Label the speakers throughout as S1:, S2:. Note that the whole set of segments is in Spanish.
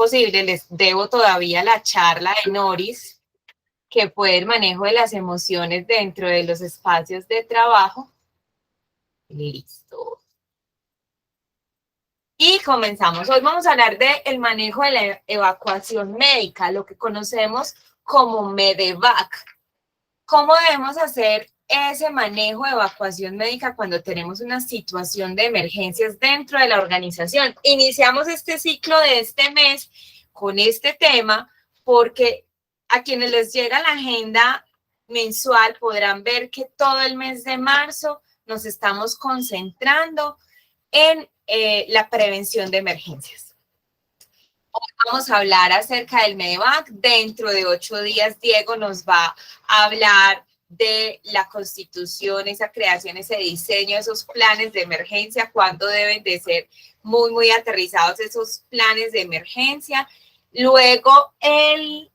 S1: posible, les debo todavía la charla de Noris, que fue el manejo de las emociones dentro de los espacios de trabajo. Listo. Y comenzamos. Hoy vamos a hablar del manejo de la evacuación médica, lo que conocemos como MEDEVAC. ¿Cómo debemos hacer ese manejo de evacuación médica cuando tenemos una situación de emergencias dentro de la organización? Iniciamos este ciclo de este mes con este tema porque a quienes les llega la agenda mensual podrán ver que todo el mes de marzo nos estamos concentrando en la prevención de emergencias. Hoy vamos a hablar acerca del MEDEVAC. Dentro de 8 días, Diego nos va a hablar de la constitución, esa creación, ese diseño, esos planes de emergencia, cuándo deben de ser muy aterrizados esos planes de emergencia. Luego, el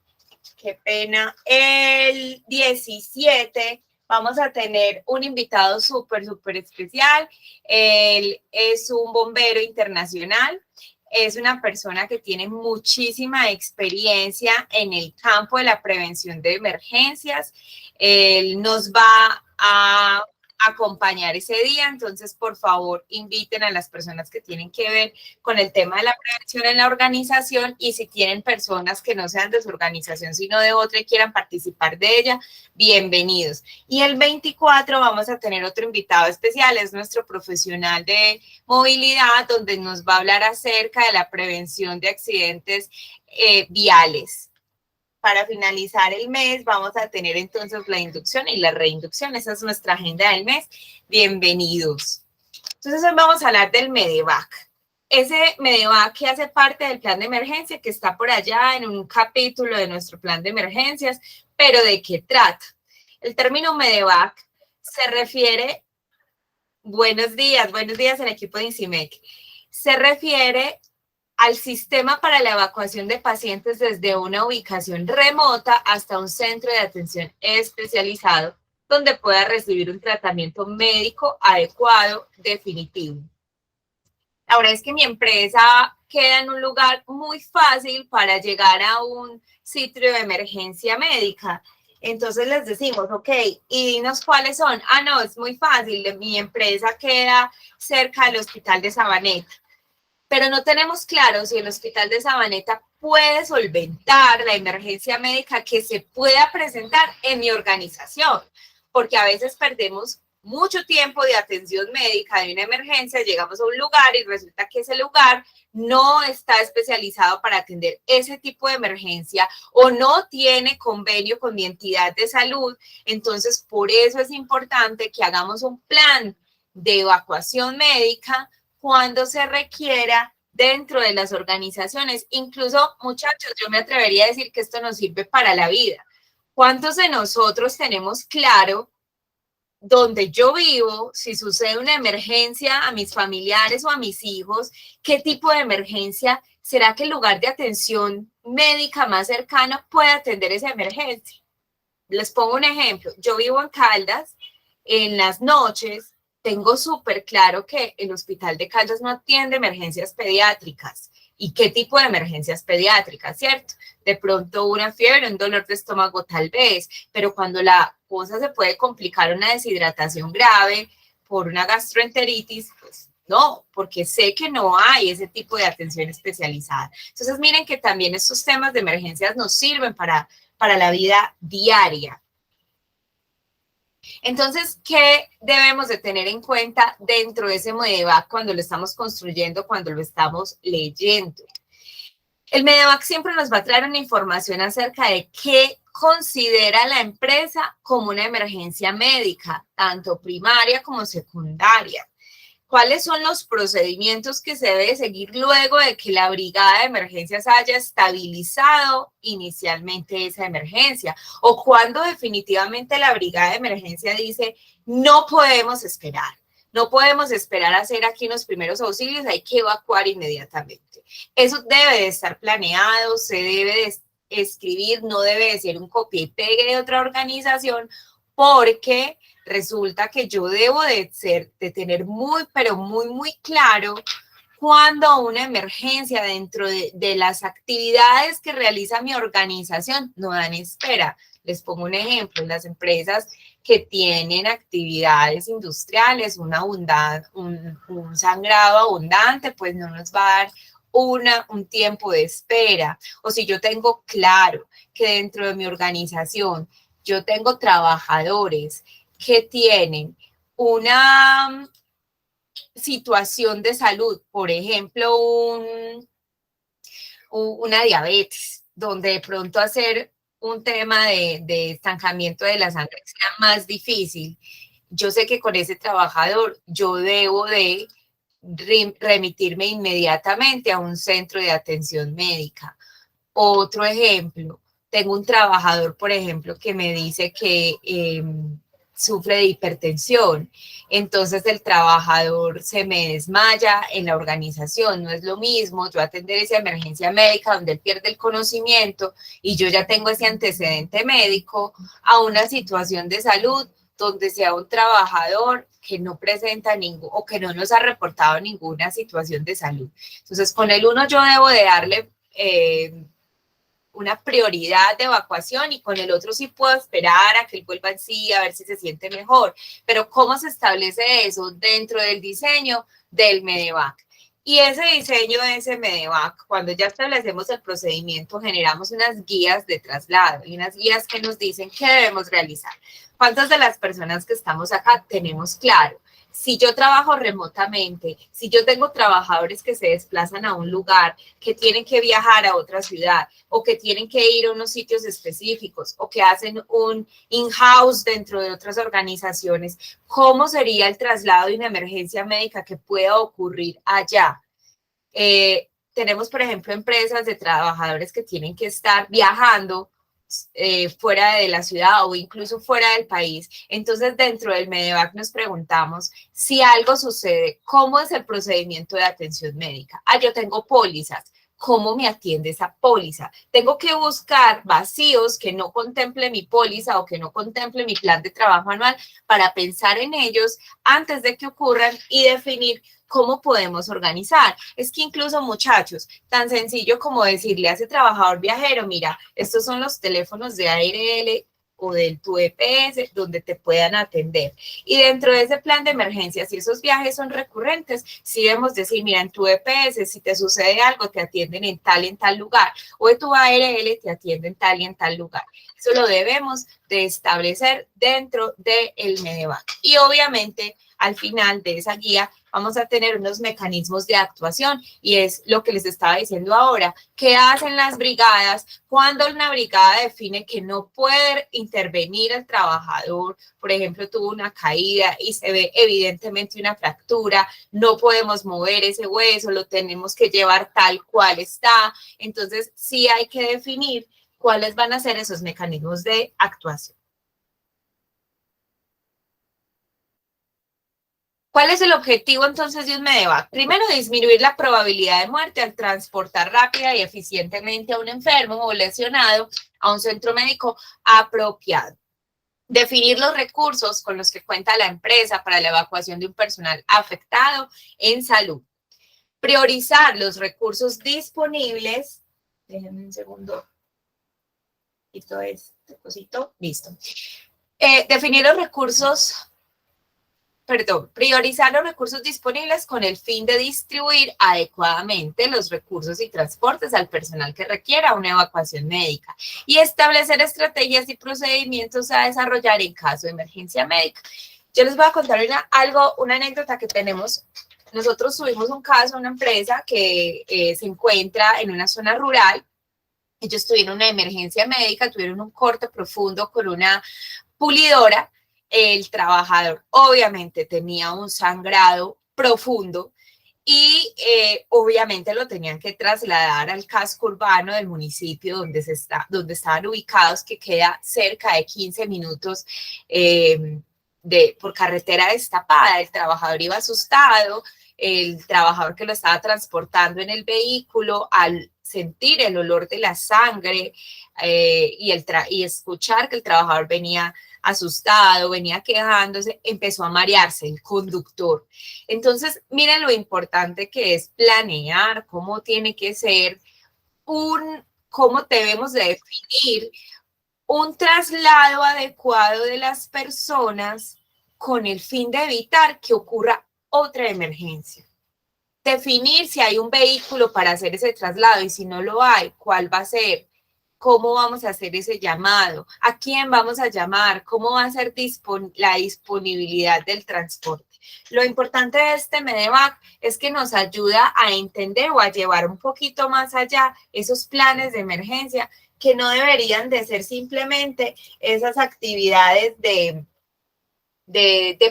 S1: 17 vamos a tener un invitado súper especial. Él es un bombero internacional. Es una persona que tiene muchísima experiencia en el campo de la prevención de emergencias. Él nos va a acompañar ese día, entonces por favor inviten a las personas que tienen que ver con el tema de la prevención en la organización, y si tienen personas que no sean de su organización sino de otra y quieran participar de ella, bienvenidos. Y el 24 vamos a tener otro invitado especial, es nuestro profesional de movilidad, donde nos va a hablar acerca de la prevención de accidentes viales. Para finalizar el mes vamos a tener entonces la inducción y la reinducción. Esa es nuestra agenda del mes. Bienvenidos. Entonces hoy vamos a hablar del MEDEVAC. Ese MEDEVAC que hace parte del plan de emergencia, que está por allá en un capítulo de nuestro plan de emergencias. ¿Pero de qué trata? El término MEDEVAC se refiere, buenos días al equipo de INCIMEC, se refiere al sistema para la evacuación de pacientes desde una ubicación remota hasta un centro de atención especializado donde pueda recibir un tratamiento médico adecuado, definitivo. Ahora es que mi empresa queda en un lugar muy fácil para llegar a un sitio de emergencia médica. Entonces les decimos, ok, y dinos cuáles son. Ah, no, es muy fácil, mi empresa queda cerca del Hospital de Sabaneta. Pero no tenemos claro si el Hospital de Sabaneta puede solventar la emergencia médica que se pueda presentar en mi organización, porque a veces perdemos mucho tiempo de atención médica de una emergencia, llegamos a un lugar y resulta que ese lugar no está especializado para atender ese tipo de emergencia o no tiene convenio con mi entidad de salud. Entonces, por eso es importante que hagamos un plan de evacuación médica cuando se requiera dentro de las organizaciones. Incluso, muchachos, yo me atrevería a decir que esto nos sirve para la vida. ¿Cuántos de nosotros tenemos claro donde yo vivo, si sucede una emergencia a mis familiares o a mis hijos, qué tipo de emergencia será que el lugar de atención médica más cercano puede atender esa emergencia? Les pongo un ejemplo. Yo vivo en Caldas, en las noches tengo súper claro que el Hospital de Caldas no atiende emergencias pediátricas. ¿Y qué tipo de emergencias pediátricas, cierto? De pronto una fiebre, un dolor de estómago tal vez, pero cuando la cosa se puede complicar, una deshidratación grave por una gastroenteritis, pues no, porque sé que no hay ese tipo de atención especializada. Entonces miren que también estos temas de emergencias nos sirven para la vida diaria. Entonces, ¿qué debemos de tener en cuenta dentro de ese MEDEVAC cuando lo estamos construyendo, cuando lo estamos leyendo? El MEDEVAC siempre nos va a traer una información acerca de qué considera la empresa como una emergencia médica, tanto primaria como secundaria. ¿Cuáles son los procedimientos que se debe seguir luego de que la brigada de emergencias haya estabilizado inicialmente esa emergencia? O cuando definitivamente la brigada de emergencia dice, no podemos esperar a hacer aquí los primeros auxilios, hay que evacuar inmediatamente. Eso debe de estar planeado, se debe de escribir, no debe de ser un copia y pegue de otra organización, porque resulta que yo debo de tener muy claro cuando una emergencia dentro de las actividades que realiza mi organización no dan espera. Les pongo un ejemplo, las empresas que tienen actividades industriales, un sangrado abundante, pues no nos va a dar un tiempo de espera. O si yo tengo claro que dentro de mi organización yo tengo trabajadores que tienen una situación de salud, por ejemplo, una diabetes, donde de pronto hacer un tema de estancamiento de la sangre sea más difícil, yo sé que con ese trabajador yo debo de remitirme inmediatamente a un centro de atención médica. Otro ejemplo, tengo un trabajador, por ejemplo, que me dice que sufre de hipertensión. Entonces el trabajador se me desmaya en la organización. No es lo mismo yo atender esa emergencia médica donde él pierde el conocimiento y yo ya tengo ese antecedente médico a una situación de salud donde sea un trabajador que no presenta ningún o que no nos ha reportado ninguna situación de salud. Entonces con el uno yo debo de darle una prioridad de evacuación y con el otro sí puedo esperar a que él vuelva en sí, a ver si se siente mejor. Pero ¿cómo se establece eso dentro del diseño del MEDEVAC? Y ese diseño de ese MEDEVAC, cuando ya establecemos el procedimiento, generamos unas guías de traslado y unas guías que nos dicen qué debemos realizar. ¿Cuántas de las personas que estamos acá tenemos claro? Si yo trabajo remotamente, si yo tengo trabajadores que se desplazan a un lugar, que tienen que viajar a otra ciudad o que tienen que ir a unos sitios específicos o que hacen un in-house dentro de otras organizaciones, ¿cómo sería el traslado de una emergencia médica que pueda ocurrir allá? Tenemos, por ejemplo, empresas de trabajadores que tienen que estar viajando fuera de la ciudad o incluso fuera del país. Entonces, dentro del MEDEVAC nos preguntamos si algo sucede, ¿cómo es el procedimiento de atención médica? Yo tengo pólizas. ¿Cómo me atiende esa póliza? Tengo que buscar vacíos que no contemple mi póliza o que no contemple mi plan de trabajo anual para pensar en ellos antes de que ocurran y definir cómo podemos organizar. Es que incluso, muchachos, tan sencillo como decirle a ese trabajador viajero, mira, estos son los teléfonos de ARL o del tu EPS donde te puedan atender. Y dentro de ese plan de emergencia, si esos viajes son recurrentes, sí debemos decir, mira, en tu EPS, si te sucede algo, te atienden en tal lugar, o en tu ARL te atienden tal y en tal lugar. Eso lo debemos de establecer dentro del MEDEVAC. Y obviamente, al final de esa guía, vamos a tener unos mecanismos de actuación y es lo que les estaba diciendo ahora. ¿Qué hacen las brigadas cuando una brigada define que no puede intervenir el trabajador? Por ejemplo, tuvo una caída y se ve evidentemente una fractura, no podemos mover ese hueso, lo tenemos que llevar tal cual está. Entonces, sí hay que definir cuáles van a ser esos mecanismos de actuación. ¿Cuál es el objetivo entonces de un MEDEVAC? Primero, disminuir la probabilidad de muerte al transportar rápida y eficientemente a un enfermo o lesionado a un centro médico apropiado. Definir los recursos con los que cuenta la empresa para la evacuación de un personal afectado en salud. Priorizar los recursos disponibles. Déjenme un segundo. Quito este cosito. Listo. Definir los recursos. Priorizar los recursos disponibles con el fin de distribuir adecuadamente los recursos y transportes al personal que requiera una evacuación médica y establecer estrategias y procedimientos a desarrollar en caso de emergencia médica. Yo les voy a contar una anécdota que tenemos. Nosotros tuvimos un caso, una empresa que se encuentra en una zona rural. Ellos tuvieron una emergencia médica, tuvieron un corte profundo con una pulidora. El trabajador obviamente tenía un sangrado profundo y obviamente lo tenían que trasladar al casco urbano del municipio donde estaban ubicados, que queda cerca de 15 minutos por carretera destapada. El trabajador iba asustado, el trabajador que lo estaba transportando en el vehículo, al sentir el olor de la sangre y escuchar que el trabajador venía asustado, venía quejándose, empezó a marearse el conductor. Entonces, miren lo importante que es planear, cómo tiene que ser cómo debemos de definir un traslado adecuado de las personas con el fin de evitar que ocurra otra emergencia. Definir si hay un vehículo para hacer ese traslado y si no lo hay, cuál va a ser, cómo vamos a hacer ese llamado, a quién vamos a llamar, cómo va a ser la disponibilidad del transporte. Lo importante de este Medevac es que nos ayuda a entender o a llevar un poquito más allá esos planes de emergencia que no deberían de ser simplemente esas actividades de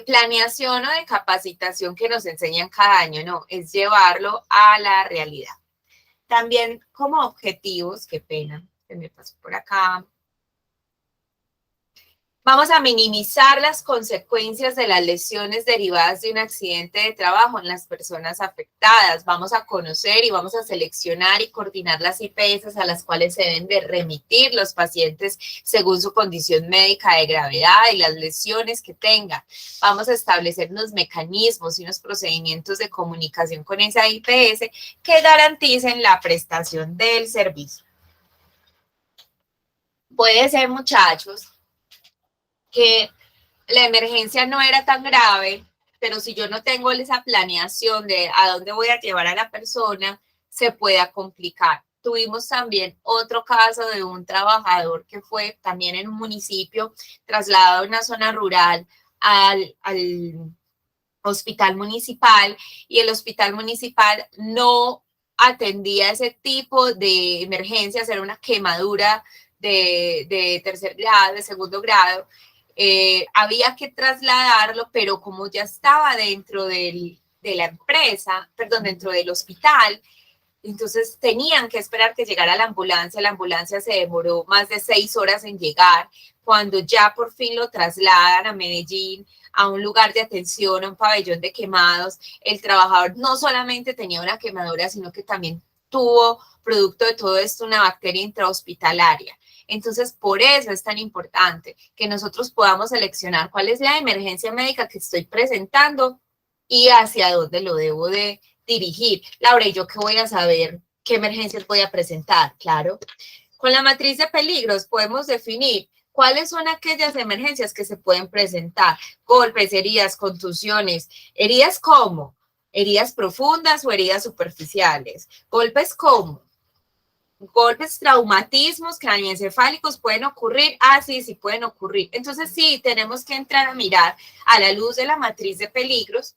S1: planeación o de capacitación que nos enseñan cada año, no, es llevarlo a la realidad. También como objetivos, qué pena, se me pasó por acá. Vamos a minimizar las consecuencias de las lesiones derivadas de un accidente de trabajo en las personas afectadas. Vamos a conocer y vamos a seleccionar y coordinar las IPS a las cuales se deben de remitir los pacientes según su condición médica de gravedad y las lesiones que tengan. Vamos a establecer unos mecanismos y unos procedimientos de comunicación con esa IPS que garanticen la prestación del servicio. Puede ser, muchachos, que la emergencia no era tan grave, pero si yo no tengo esa planeación de a dónde voy a llevar a la persona, se pueda complicar. Tuvimos también otro caso de un trabajador que fue también en un municipio, trasladado a una zona rural al hospital municipal, y el hospital municipal no atendía ese tipo de emergencias, era una quemadura de tercer grado, de segundo grado. Había que trasladarlo, pero como ya estaba dentro de la empresa, perdón, dentro del hospital, entonces tenían que esperar que llegara la ambulancia se demoró más de 6 horas en llegar, cuando ya por fin lo trasladan a Medellín, a un lugar de atención, a un pabellón de quemados. El trabajador no solamente tenía una quemadura, sino que también tuvo, producto de todo esto, una bacteria intrahospitalaria. Entonces, por eso es tan importante que nosotros podamos seleccionar cuál es la emergencia médica que estoy presentando y hacia dónde lo debo de dirigir. Laura, ¿y yo qué voy a saber? ¿Qué emergencias voy a presentar? Claro. Con la matriz de peligros podemos definir cuáles son aquellas emergencias que se pueden presentar. Golpes, heridas, contusiones. ¿Heridas cómo? ¿Heridas profundas o heridas superficiales? ¿Golpes cómo? Golpes, traumatismos craneoencefálicos pueden ocurrir. Sí pueden ocurrir. Entonces sí, tenemos que entrar a mirar a la luz de la matriz de peligros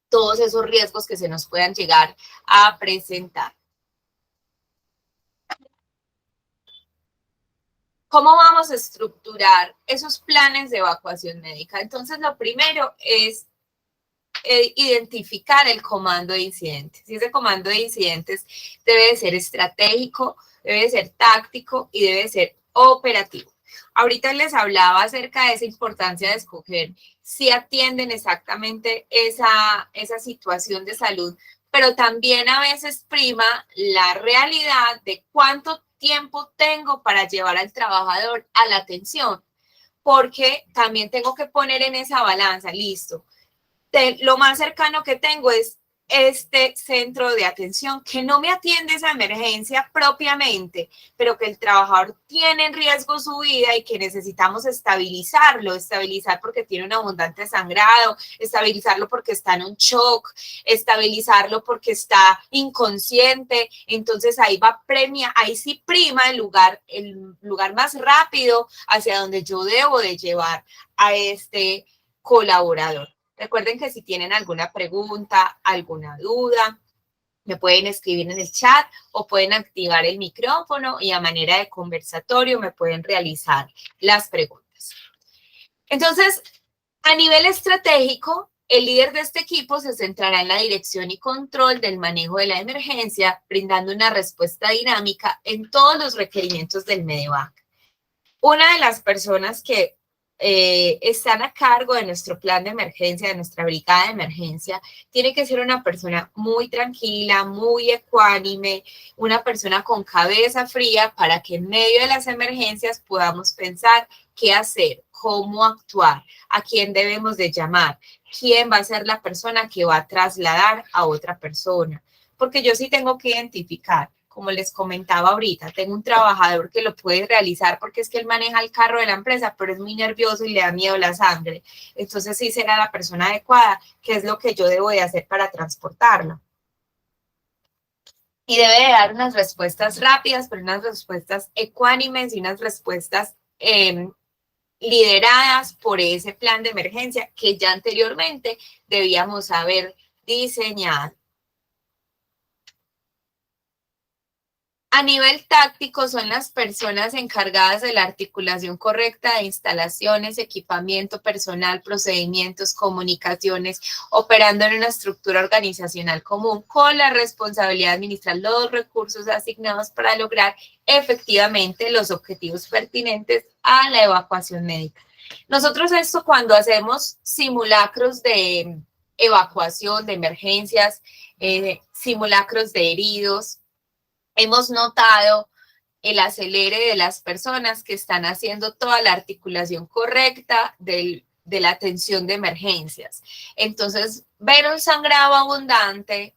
S1: todos esos riesgos que se nos puedan llegar a presentar. ¿Cómo vamos a estructurar esos planes de evacuación médica? Entonces, lo primero es identificar el comando de incidentes. Y ese comando de incidentes debe de ser estratégico, debe de ser táctico y debe de ser operativo. Ahorita les hablaba acerca de esa importancia de escoger si atienden exactamente esa situación de salud, pero también a veces prima la realidad de cuánto tiempo tengo para llevar al trabajador a la atención, porque también tengo que poner en esa balanza, listo, lo más cercano que tengo es este centro de atención que no me atiende esa emergencia propiamente, pero que el trabajador tiene en riesgo su vida y que necesitamos estabilizar porque tiene un abundante sangrado, estabilizarlo porque está en un shock, estabilizarlo porque está inconsciente. Entonces ahí sí prima el lugar más rápido hacia donde yo debo de llevar a este colaborador. Recuerden que si tienen alguna pregunta, alguna duda, me pueden escribir en el chat o pueden activar el micrófono y a manera de conversatorio me pueden realizar las preguntas. Entonces, a nivel estratégico, el líder de este equipo se centrará en la dirección y control del manejo de la emergencia, brindando una respuesta dinámica en todos los requerimientos del Medevac. Una de las personas que están a cargo de nuestro plan de emergencia, de nuestra brigada de emergencia, tiene que ser una persona muy tranquila, muy ecuánime, una persona con cabeza fría para que en medio de las emergencias podamos pensar qué hacer, cómo actuar, a quién debemos de llamar, quién va a ser la persona que va a trasladar a otra persona. Porque yo sí tengo que identificar, como les comentaba ahorita, tengo un trabajador que lo puede realizar porque es que él maneja el carro de la empresa, pero es muy nervioso y le da miedo la sangre. Entonces sí será la persona adecuada, que es lo que yo debo de hacer para transportarlo. Y debe de dar unas respuestas rápidas, pero unas respuestas ecuánimes y unas respuestas lideradas por ese plan de emergencia que ya anteriormente debíamos haber diseñado. A nivel táctico, son las personas encargadas de la articulación correcta de instalaciones, equipamiento personal, procedimientos, comunicaciones, operando en una estructura organizacional común con la responsabilidad de administrar los recursos asignados para lograr efectivamente los objetivos pertinentes a la evacuación médica. Nosotros esto cuando hacemos simulacros de evacuación, de emergencias, simulacros de heridos, hemos notado el acelere de las personas que están haciendo toda la articulación correcta de la atención de emergencias. Entonces, ver un sangrado abundante,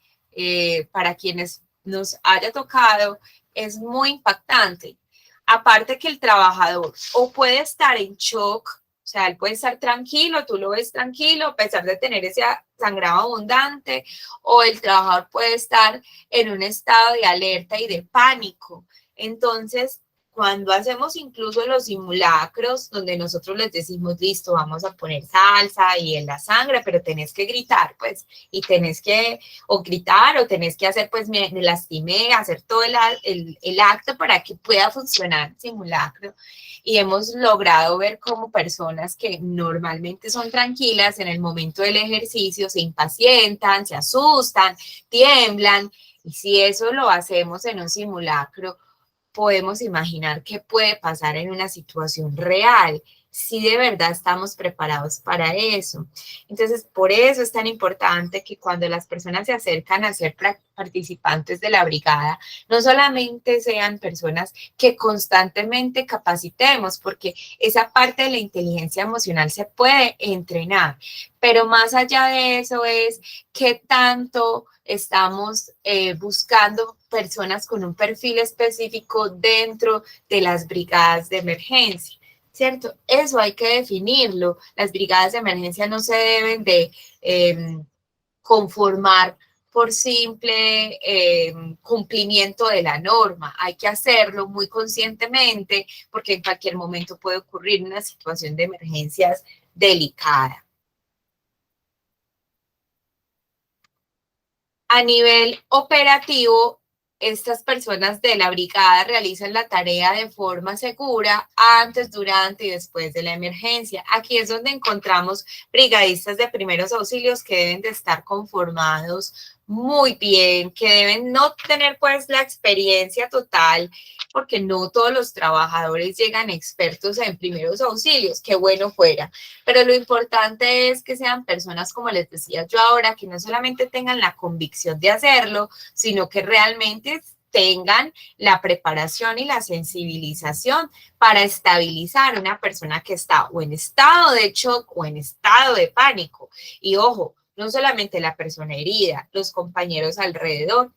S1: para quienes nos haya tocado, es muy impactante. Aparte que el trabajador o puede estar en shock, o sea, él puede estar tranquilo, tú lo ves tranquilo, a pesar de tener ese sangrado abundante, o el trabajador puede estar en un estado de alerta y de pánico. Entonces, cuando hacemos incluso los simulacros, donde nosotros les decimos, listo, vamos a poner salsa y en la sangre, pero tenés que gritar, pues, y tenés que, o gritar, o tenés que hacer, pues, me lastimé, hacer todo el acto para que pueda funcionar el simulacro. Y hemos logrado ver cómo personas que normalmente son tranquilas en el momento del ejercicio se impacientan, se asustan, tiemblan, y si eso lo hacemos en un simulacro, podemos imaginar qué puede pasar en una situación real, si de verdad estamos preparados para eso. Entonces, por eso es tan importante que cuando las personas se acercan a ser participantes de la brigada, no solamente sean personas que constantemente capacitemos, porque esa parte de la inteligencia emocional se puede entrenar, pero más allá de eso es qué tanto estamos buscando personas con un perfil específico dentro de las brigadas de emergencia, ¿cierto? Eso hay que definirlo. Las brigadas de emergencia no se deben de conformar por simple cumplimiento de la norma. Hay que hacerlo muy conscientemente porque en cualquier momento puede ocurrir una situación de emergencias delicada. A nivel operativo, estas personas de la brigada realizan la tarea de forma segura antes, durante y después de la emergencia. Aquí es donde encontramos brigadistas de primeros auxilios que deben de estar conformados muy bien, que deben no tener pues la experiencia total, porque no todos los trabajadores llegan expertos en primeros auxilios, qué bueno fuera, pero lo importante es que sean personas, como les decía yo ahora, que no solamente tengan la convicción de hacerlo, sino que realmente tengan la preparación y la sensibilización para estabilizar a una persona que está o en estado de shock o en estado de pánico. Y ojo, no solamente la persona herida, los compañeros alrededor.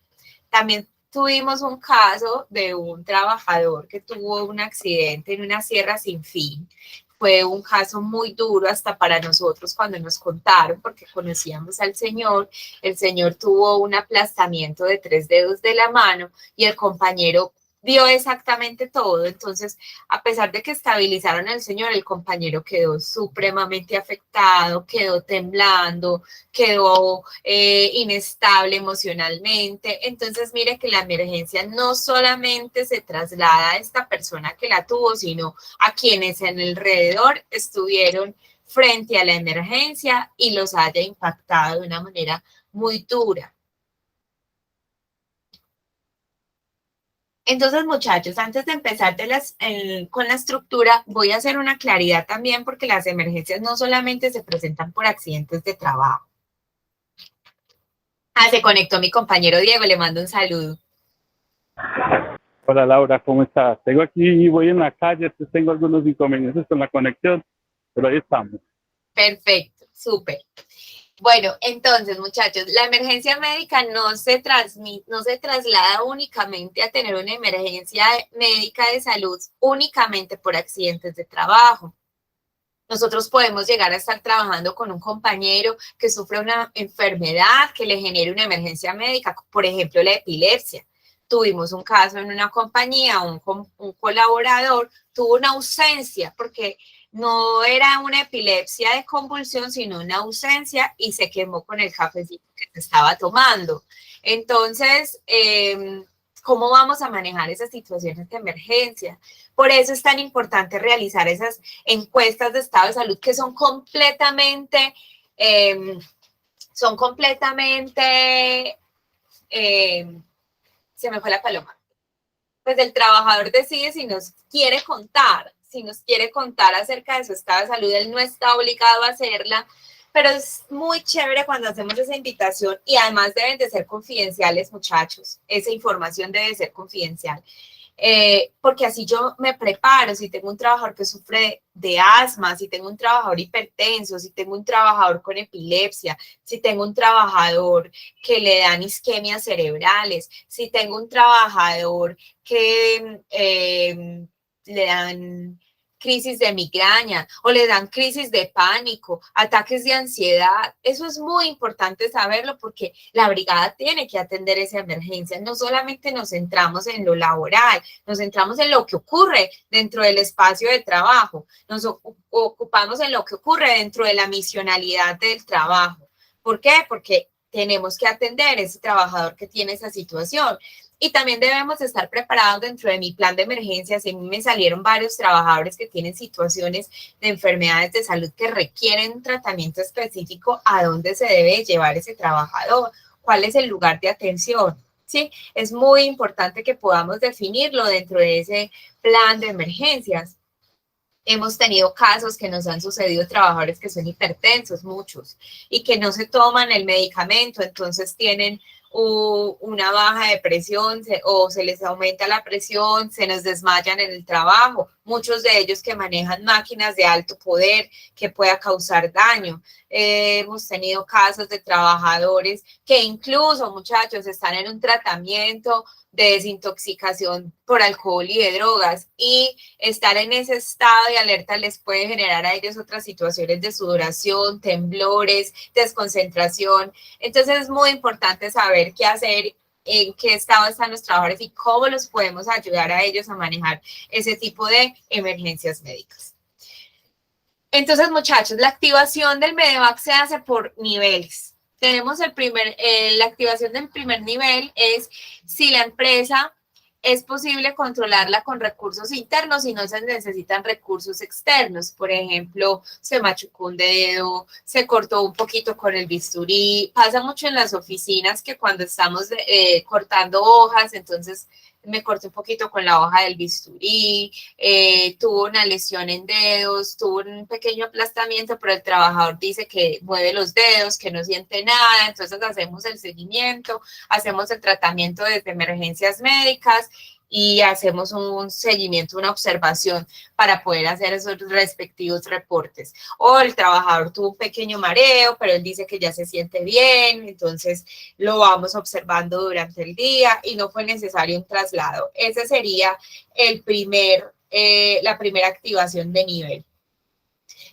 S1: También tuvimos un caso de un trabajador que tuvo un accidente en una sierra sin fin. Fue un caso muy duro hasta para nosotros cuando nos contaron, porque conocíamos al señor. El señor tuvo un aplastamiento de 3 dedos de la mano y el compañero vio exactamente todo. Entonces, a pesar de que estabilizaron al señor, el compañero quedó supremamente afectado, quedó temblando, quedó inestable emocionalmente. Entonces, mire que la emergencia no solamente se traslada a esta persona que la tuvo, sino a quienes en el alrededor estuvieron frente a la emergencia y los haya impactado de una manera muy dura. Entonces, muchachos, antes de empezar con la estructura, voy a hacer una claridad también porque las emergencias no solamente se presentan por accidentes de trabajo. Ah, se conectó mi compañero Diego, le mando un saludo.
S2: Hola Laura, ¿cómo estás? Tengo aquí, voy en la calle, tengo algunos inconvenientes con la conexión, pero ahí estamos.
S1: Perfecto, súper. Bueno, entonces, muchachos, la emergencia médica no se traslada únicamente a tener una emergencia médica de salud únicamente por accidentes de trabajo. Nosotros podemos llegar a estar trabajando con un compañero que sufre una enfermedad que le genere una emergencia médica, por ejemplo, la epilepsia. Tuvimos un caso en una compañía, un colaborador tuvo una ausencia porque no era una epilepsia de convulsión, sino una ausencia y se quemó con el cafecito que se estaba tomando. Entonces, ¿cómo vamos a manejar esas situaciones de emergencia? Por eso es tan importante realizar esas encuestas de estado de salud que son completamente, se me fue la paloma. Pues el trabajador decide si nos quiere contar acerca de su estado de salud, él no está obligado a hacerla, pero es muy chévere cuando hacemos esa invitación y además deben de ser confidenciales, muchachos, esa información debe ser confidencial. Porque así yo me preparo, si tengo un trabajador que sufre de asma, si tengo un trabajador hipertenso, si tengo un trabajador con epilepsia, si tengo un trabajador que le dan isquemias cerebrales, si tengo un trabajador que le dan crisis de migraña o le dan crisis de pánico, ataques de ansiedad. Eso es muy importante saberlo porque la brigada tiene que atender esa emergencia. No solamente nos centramos en lo laboral, nos centramos en lo que ocurre dentro del espacio de trabajo, nos ocupamos en lo que ocurre dentro de la misionalidad del trabajo. ¿Por qué? Porque tenemos que atender a ese trabajador que tiene esa situación. Y también debemos estar preparados dentro de mi plan de emergencias. A mí me salieron varios trabajadores que tienen situaciones de enfermedades de salud que requieren un tratamiento específico. ¿A dónde se debe llevar ese trabajador? ¿Cuál es el lugar de atención? Sí, es muy importante que podamos definirlo dentro de ese plan de emergencias. Hemos tenido casos que nos han sucedido trabajadores que son hipertensos, muchos, y que no se toman el medicamento, entonces tienen una baja de presión o se les aumenta la presión, se nos desmayan en el trabajo, muchos de ellos que manejan máquinas de alto poder que pueda causar daño. Hemos tenido casos de trabajadores que incluso, muchachos, están en un tratamiento de desintoxicación por alcohol y de drogas y estar en ese estado de alerta les puede generar a ellos otras situaciones de sudoración, temblores, desconcentración. Entonces es muy importante saber qué hacer, en qué estado están los trabajadores y cómo los podemos ayudar a ellos a manejar ese tipo de emergencias médicas. Entonces, muchachos, la activación del MEDEVAC se hace por niveles. Tenemos la activación del primer nivel es si la empresa es posible controlarla con recursos internos y no se necesitan recursos externos. Por ejemplo, se machucó un dedo, se cortó un poquito con el bisturí. Pasa mucho en las oficinas que cuando estamos cortando hojas, entonces me corté un poquito con la hoja del bisturí, tuvo una lesión en dedos, tuvo un pequeño aplastamiento, pero el trabajador dice que mueve los dedos, que no siente nada, entonces hacemos el seguimiento, hacemos el tratamiento desde emergencias médicas y hacemos un seguimiento, una observación para poder hacer esos respectivos reportes. O el trabajador tuvo un pequeño mareo, pero él dice que ya se siente bien, entonces lo vamos observando durante el día y no fue necesario un traslado. Ese sería la primera activación de nivel.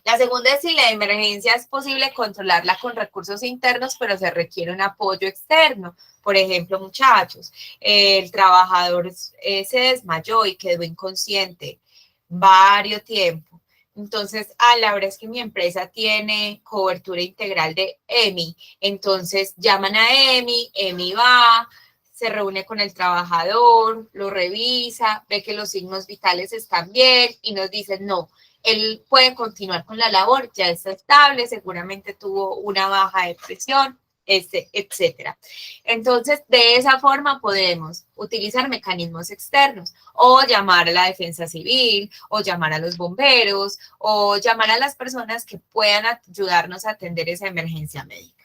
S1: La segunda es si la emergencia es posible controlarla con recursos internos, pero se requiere un apoyo externo. Por ejemplo, muchachos, el trabajador se desmayó y quedó inconsciente varios tiempo. Entonces, la verdad es que mi empresa tiene cobertura integral de EMI. Entonces, llaman a EMI va, se reúne con el trabajador, lo revisa, ve que los signos vitales están bien y nos dicen, no, él puede continuar con la labor, ya está estable, seguramente tuvo una baja de presión, etcétera. Entonces, de esa forma podemos utilizar mecanismos externos o llamar a la defensa civil o llamar a los bomberos o llamar a las personas que puedan ayudarnos a atender esa emergencia médica.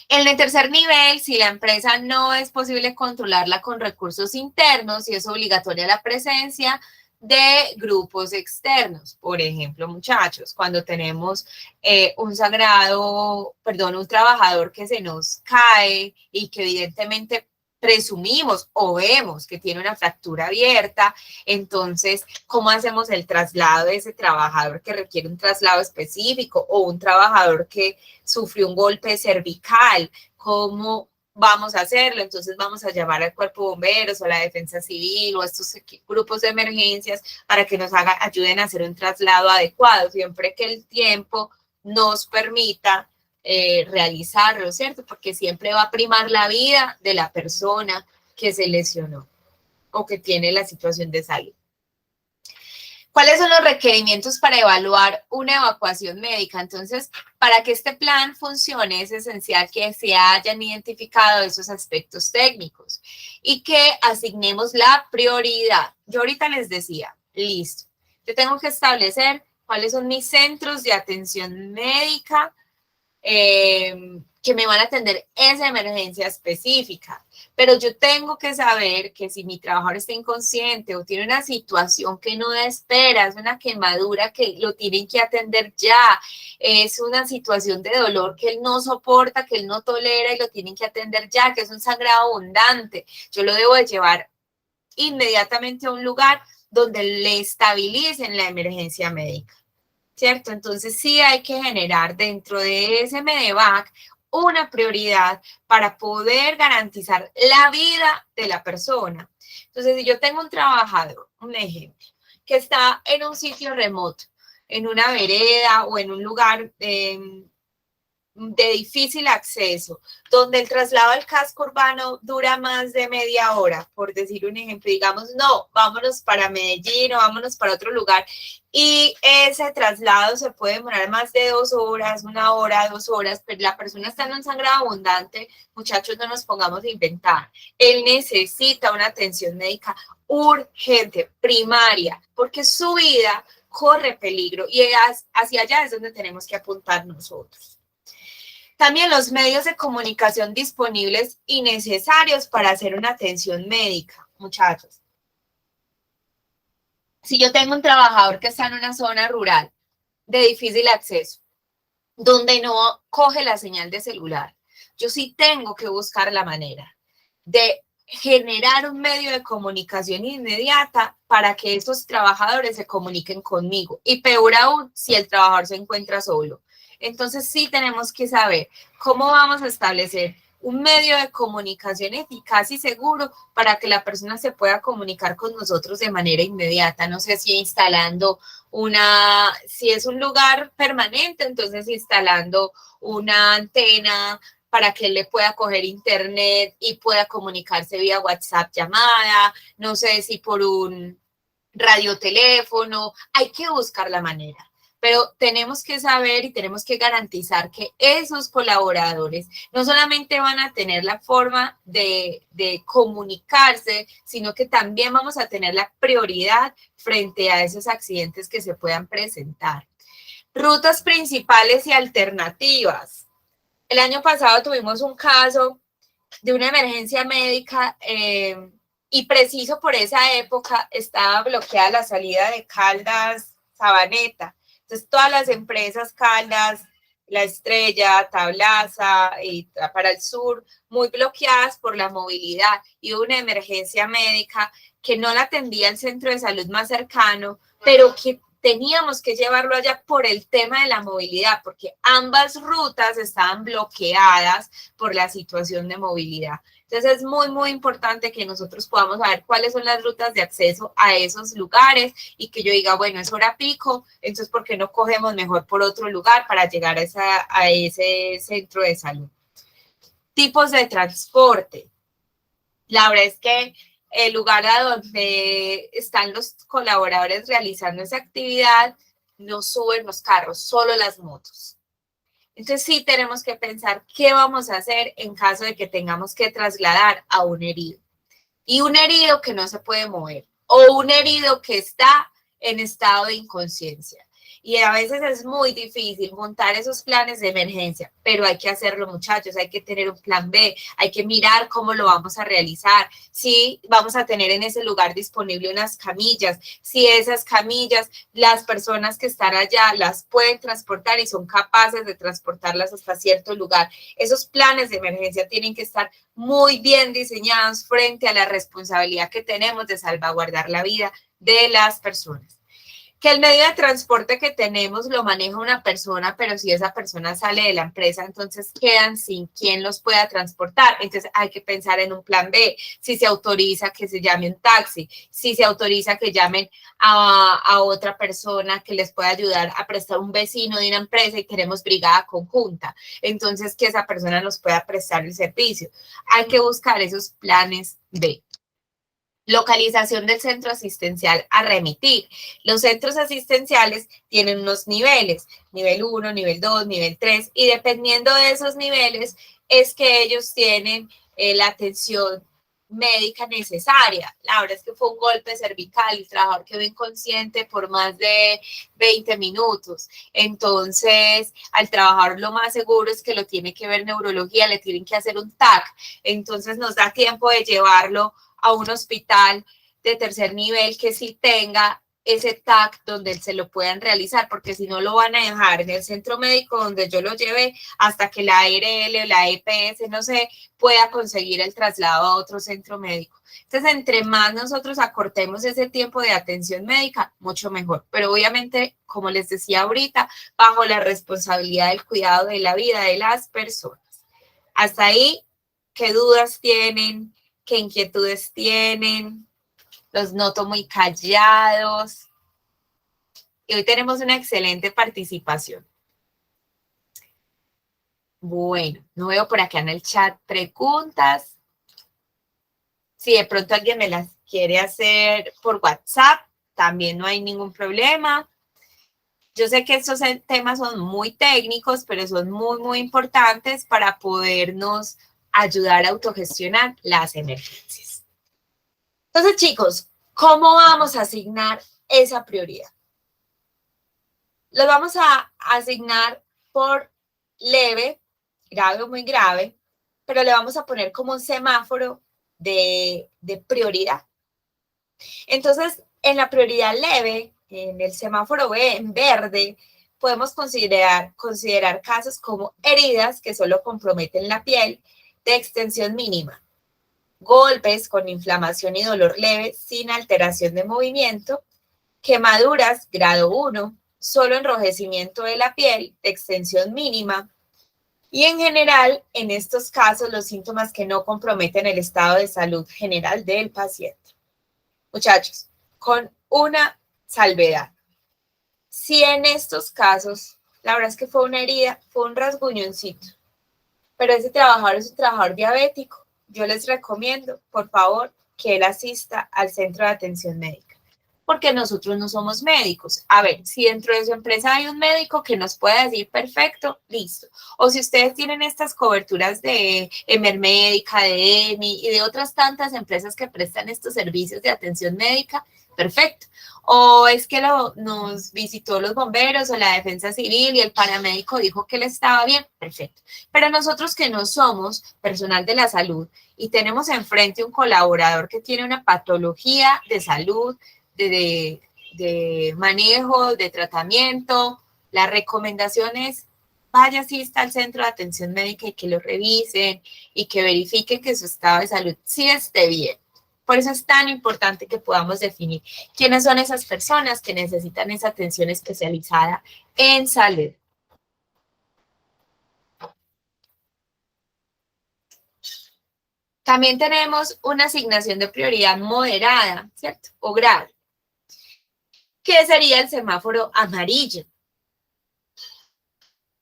S1: En el tercer nivel, si la empresa no es posible controlarla con recursos internos y es obligatoria la presencia de grupos externos. Por ejemplo, muchachos, cuando tenemos un trabajador que se nos cae y que evidentemente presumimos o vemos que tiene una fractura abierta, entonces, ¿cómo hacemos el traslado de ese trabajador que requiere un traslado específico o un trabajador que sufrió un golpe cervical? ¿Cómo vamos a hacerlo? Entonces vamos a llamar al cuerpo de bomberos o a la defensa civil o a estos grupos de emergencias para que nos ayuden a hacer un traslado adecuado, siempre que el tiempo nos permita realizarlo, ¿cierto? Porque siempre va a primar la vida de la persona que se lesionó o que tiene la situación de salud. ¿Cuáles son los requerimientos para evaluar una evacuación médica? Entonces, para que este plan funcione es esencial que se hayan identificado esos aspectos técnicos y que asignemos la prioridad. Yo ahorita les decía, listo, yo tengo que establecer cuáles son mis centros de atención médica que me van a atender esa emergencia específica. Pero yo tengo que saber que si mi trabajador está inconsciente o tiene una situación que no da espera, es una quemadura que lo tienen que atender ya, es una situación de dolor que él no soporta, que él no tolera y lo tienen que atender ya, que es un sangrado abundante, yo lo debo de llevar inmediatamente a un lugar donde le estabilicen la emergencia médica, ¿cierto? Entonces sí hay que generar dentro de ese MEDEVAC una prioridad para poder garantizar la vida de la persona. Entonces, si yo tengo un trabajador, un ejemplo, que está en un sitio remoto, en una vereda o en un lugar de difícil acceso, donde el traslado al casco urbano dura más de media hora, por decir un ejemplo, digamos, no, vámonos para Medellín o vámonos para otro lugar, y ese traslado se puede demorar más de 2 horas, 1 hora, 2 horas, pero la persona está en un sangrado abundante, muchachos, no nos pongamos a inventar, él necesita una atención médica urgente, primaria, porque su vida corre peligro y hacia allá es donde tenemos que apuntar nosotros. También los medios de comunicación disponibles y necesarios para hacer una atención médica, muchachos. Si yo tengo un trabajador que está en una zona rural de difícil acceso, donde no coge la señal de celular, yo sí tengo que buscar la manera de generar un medio de comunicación inmediata para que esos trabajadores se comuniquen conmigo. Y peor aún, si el trabajador se encuentra solo. Entonces sí tenemos que saber cómo vamos a establecer un medio de comunicación eficaz y seguro para que la persona se pueda comunicar con nosotros de manera inmediata. No sé si instalando si es un lugar permanente, entonces instalando una antena para que él le pueda coger internet y pueda comunicarse vía WhatsApp llamada, no sé si por un radioteléfono, hay que buscar la manera. Pero tenemos que saber y tenemos que garantizar que esos colaboradores no solamente van a tener la forma de comunicarse, sino que también vamos a tener la prioridad frente a esos accidentes que se puedan presentar. Rutas principales y alternativas. El año pasado tuvimos un caso de una emergencia médica y preciso por esa época estaba bloqueada la salida de Caldas, Sabaneta. Entonces, todas las empresas, Caldas, La Estrella, Tablaza y para el sur, muy bloqueadas por la movilidad y hubo una emergencia médica que no la atendía el centro de salud más cercano, pero que teníamos que llevarlo allá por el tema de la movilidad, porque ambas rutas estaban bloqueadas por la situación de movilidad. Entonces es muy, muy importante que nosotros podamos saber cuáles son las rutas de acceso a esos lugares y que yo diga, bueno, es hora pico, entonces ¿por qué no cogemos mejor por otro lugar para llegar a ese centro de salud? Tipos de transporte. La verdad es que el lugar a donde están los colaboradores realizando esa actividad no suben los carros, solo las motos. Entonces sí tenemos que pensar qué vamos a hacer en caso de que tengamos que trasladar a un herido. Y un herido que no se puede mover o un herido que está en estado de inconsciencia. Y a veces es muy difícil montar esos planes de emergencia, pero hay que hacerlo, muchachos, hay que tener un plan B, hay que mirar cómo lo vamos a realizar, si vamos a tener en ese lugar disponible unas camillas, si esas camillas, las personas que están allá las pueden transportar y son capaces de transportarlas hasta cierto lugar. Esos planes de emergencia tienen que estar muy bien diseñados frente a la responsabilidad que tenemos de salvaguardar la vida de las personas. Que el medio de transporte que tenemos lo maneja una persona, pero si esa persona sale de la empresa, entonces quedan sin quien los pueda transportar. Entonces hay que pensar en un plan B, si se autoriza que se llame un taxi, si se autoriza que llamen a otra persona que les pueda ayudar a prestar un vecino de una empresa y queremos brigada conjunta. Entonces que esa persona nos pueda prestar el servicio. Hay que buscar esos planes B. Localización del centro asistencial a remitir. Los centros asistenciales tienen unos niveles, nivel 1, nivel 2, nivel 3, y dependiendo de esos niveles es que ellos tienen la atención médica necesaria. La verdad es que fue un golpe cervical, el trabajador quedó inconsciente por más de 20 minutos. Entonces, al trabajador lo más seguro es que lo tiene que ver neurología, le tienen que hacer un TAC. Entonces, nos da tiempo de llevarlo a un hospital de tercer nivel que sí tenga ese TAC donde se lo puedan realizar, porque si no lo van a dejar en el centro médico donde yo lo llevé hasta que la ARL o la EPS, no sé, pueda conseguir el traslado a otro centro médico. Entonces, entre más nosotros acortemos ese tiempo de atención médica, mucho mejor. Pero obviamente, como les decía ahorita, bajo la responsabilidad del cuidado de la vida de las personas. Hasta ahí, ¿qué dudas tienen? ¿Qué inquietudes tienen? Los noto muy callados. Y hoy tenemos una excelente participación. Bueno, no veo por acá en el chat preguntas. Si de pronto alguien me las quiere hacer por WhatsApp, también no hay ningún problema. Yo sé que estos temas son muy técnicos, pero son muy, muy importantes para podernos ayudar a autogestionar las emergencias. Entonces, chicos, ¿cómo vamos a asignar esa prioridad? Lo vamos a asignar por leve, grave o muy grave, pero le vamos a poner como un semáforo de prioridad. Entonces, en la prioridad leve, en el semáforo B, en verde, podemos considerar casos como heridas que solo comprometen la piel de extensión mínima, golpes con inflamación y dolor leve sin alteración de movimiento, quemaduras grado 1, solo enrojecimiento de la piel de extensión mínima, y en general, en estos casos, los síntomas que no comprometen el estado de salud general del paciente. Muchachos, con una salvedad. Si en estos casos, la verdad es que fue una herida, fue un rasguñoncito, pero ese trabajador es un trabajador diabético, yo les recomiendo, por favor, que él asista al centro de atención médica, porque nosotros no somos médicos. A ver, si dentro de su empresa hay un médico que nos pueda decir perfecto, listo. O si ustedes tienen estas coberturas de Emermédica, de EMI y de otras tantas empresas que prestan estos servicios de atención médica, perfecto. O es que nos visitó los bomberos o la defensa civil y el paramédico dijo que él estaba bien, perfecto. Pero nosotros que no somos personal de la salud y tenemos enfrente un colaborador que tiene una patología de salud, de manejo, de tratamiento, la recomendación es vaya, asista al centro de atención médica y que lo revisen y que verifiquen que su estado de salud sí esté bien. Por eso es tan importante que podamos definir quiénes son esas personas que necesitan esa atención especializada en salud. También tenemos una asignación de prioridad moderada, ¿cierto? O grave, que sería el semáforo amarillo.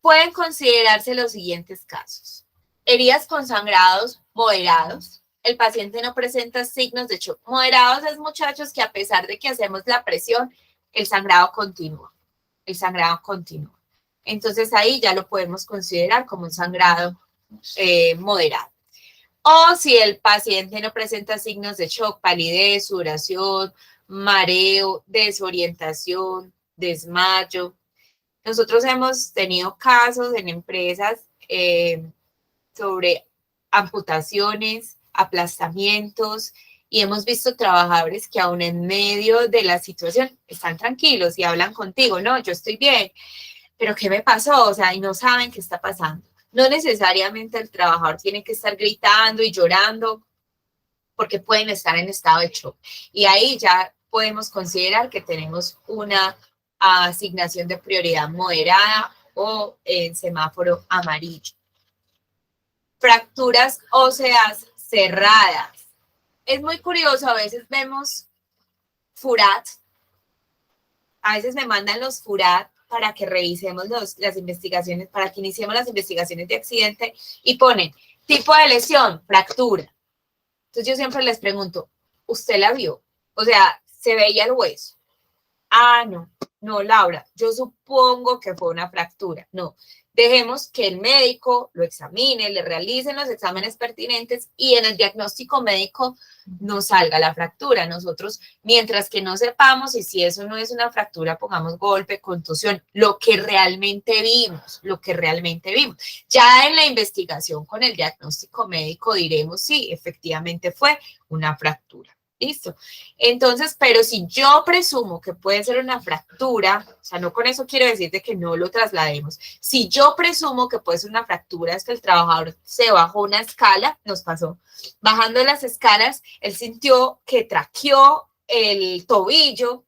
S1: Pueden considerarse los siguientes casos. Heridas con sangrados moderados. El paciente no presenta signos de shock. Moderados es, muchachos, que a pesar de que hacemos la presión, el sangrado continúa. El sangrado continúa. entonces ahí ya lo podemos considerar como un sangrado moderado. O si el paciente no presenta signos de shock, palidez, sudoración, mareo, desorientación, desmayo. Nosotros hemos tenido casos en empresas sobre amputaciones, aplastamientos, y hemos visto trabajadores que aún en medio de la situación están tranquilos y hablan contigo, no, yo estoy bien, pero ¿qué me pasó? O sea, y no saben qué está pasando. No necesariamente el trabajador tiene que estar gritando y llorando porque pueden estar en estado de shock. Y ahí ya podemos considerar que tenemos una asignación de prioridad moderada o en semáforo amarillo. Fracturas óseas cerradas. Es muy curioso, a veces vemos FURAT, a veces me mandan los FURAT para que revisemos las investigaciones, para que iniciemos las investigaciones de accidente y ponen tipo de lesión, fractura. Entonces yo siempre les pregunto, ¿usted la vio? O sea, ¿se veía el hueso? Ah, no, Laura, yo supongo que fue una fractura. No, dejemos que el médico lo examine, le realicen los exámenes pertinentes y en el diagnóstico médico nos salga la fractura. Nosotros, mientras que no sepamos y si eso no es una fractura, pongamos golpe, contusión, lo que realmente vimos. Ya en la investigación con el diagnóstico médico diremos si efectivamente fue una fractura. Listo. Entonces, pero si yo presumo que puede ser una fractura, o sea, no con eso quiero decir de que no lo traslademos. Si yo presumo que puede ser una fractura, es que el trabajador se bajó una escala, nos pasó. Bajando las escalas, él sintió que traqueó el tobillo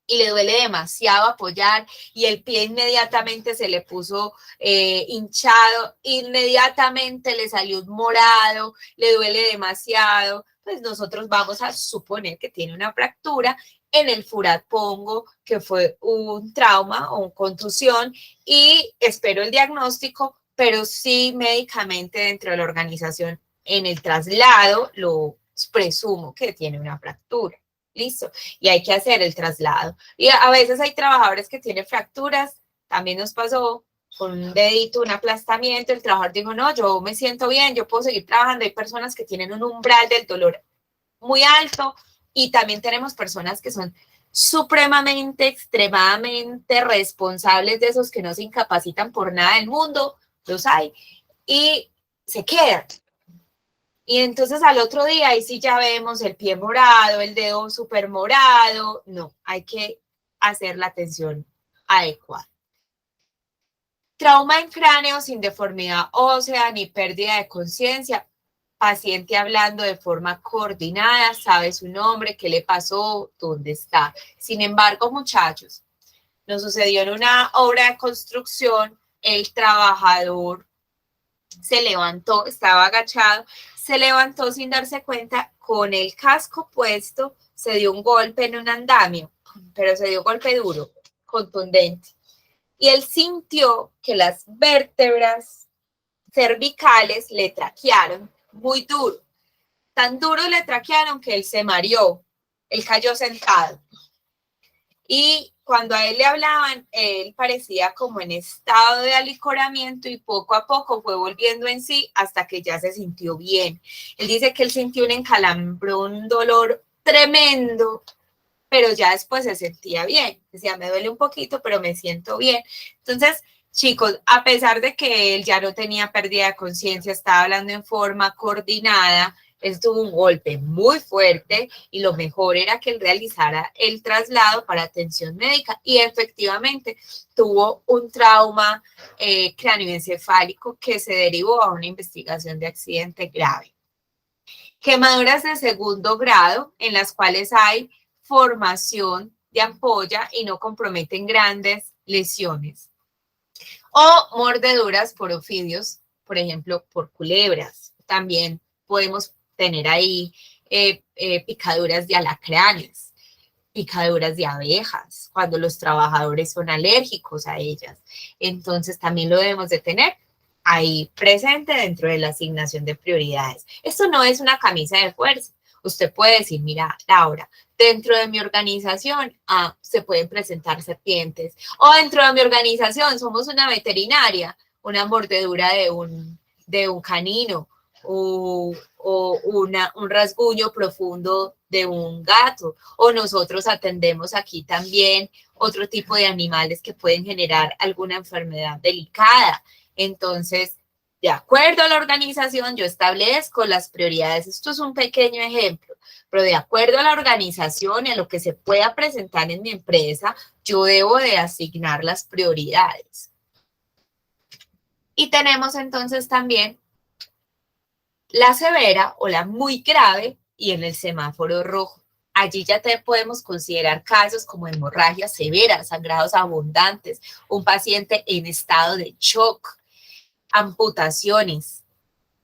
S1: y le duele demasiado apoyar y el pie inmediatamente se le puso hinchado, inmediatamente le salió un morado, le duele demasiado, pues nosotros vamos a suponer que tiene una fractura. En el FURAT pongo que fue un trauma o una contusión y espero el diagnóstico, pero sí médicamente dentro de la organización en el traslado lo presumo que tiene una fractura. Listo, y hay que hacer el traslado. Y a veces hay trabajadores que tienen fracturas, también nos pasó con un dedito, un aplastamiento, el trabajador dijo, no, yo me siento bien, yo puedo seguir trabajando. Hay personas que tienen un umbral del dolor muy alto y también tenemos personas que son supremamente, extremadamente responsables de esos que no se incapacitan por nada del mundo, los hay, y se quedan. Y entonces al otro día ahí sí ya vemos el pie morado, el dedo súper morado. No, hay que hacer la atención adecuada. Trauma en cráneo sin deformidad ósea ni pérdida de conciencia. Paciente hablando de forma coordinada, sabe su nombre, qué le pasó, dónde está. Sin embargo, muchachos, nos sucedió en una obra de construcción, el trabajador se levantó, estaba agachado, se levantó sin darse cuenta, con el casco puesto, se dio un golpe en un andamio, pero se dio un golpe duro, contundente. Y él sintió que las vértebras cervicales le traquearon muy duro. Tan duro le traquearon que él se mareó, él cayó sentado. Y cuando a él le hablaban, él parecía como en estado de alicoramiento y poco a poco fue volviendo en sí hasta que ya se sintió bien. Él dice que él sintió un encalambrón, un dolor tremendo, pero ya después se sentía bien. Decía, me duele un poquito, pero me siento bien. Entonces, chicos, a pesar de que él ya no tenía pérdida de conciencia, estaba hablando en forma coordinada, él tuvo un golpe muy fuerte y lo mejor era que él realizara el traslado para atención médica y efectivamente tuvo un trauma cráneoencefálico que se derivó a una investigación de accidente grave. Quemaduras de segundo grado en las cuales hay formación de ampolla y no comprometen grandes lesiones. O mordeduras por ofidios, por ejemplo, por culebras. También podemos tener ahí picaduras de alacranes, picaduras de abejas, cuando los trabajadores son alérgicos a ellas. Entonces también lo debemos de tener ahí presente dentro de la asignación de prioridades. Esto no es una camisa de fuerza. Usted puede decir, mira, Laura, dentro de mi organización se pueden presentar serpientes, o dentro de mi organización somos una veterinaria, una mordedura de un canino, o un rasguño profundo de un gato, o nosotros atendemos aquí también otro tipo de animales que pueden generar alguna enfermedad delicada. Entonces, de acuerdo a la organización, yo establezco las prioridades. Esto es un pequeño ejemplo, pero de acuerdo a la organización y a lo que se pueda presentar en mi empresa, yo debo de asignar las prioridades. Y tenemos entonces también la severa o la muy grave y en el semáforo rojo. Allí ya podemos considerar casos como hemorragias severas, sangrados abundantes, un paciente en estado de shock, amputaciones,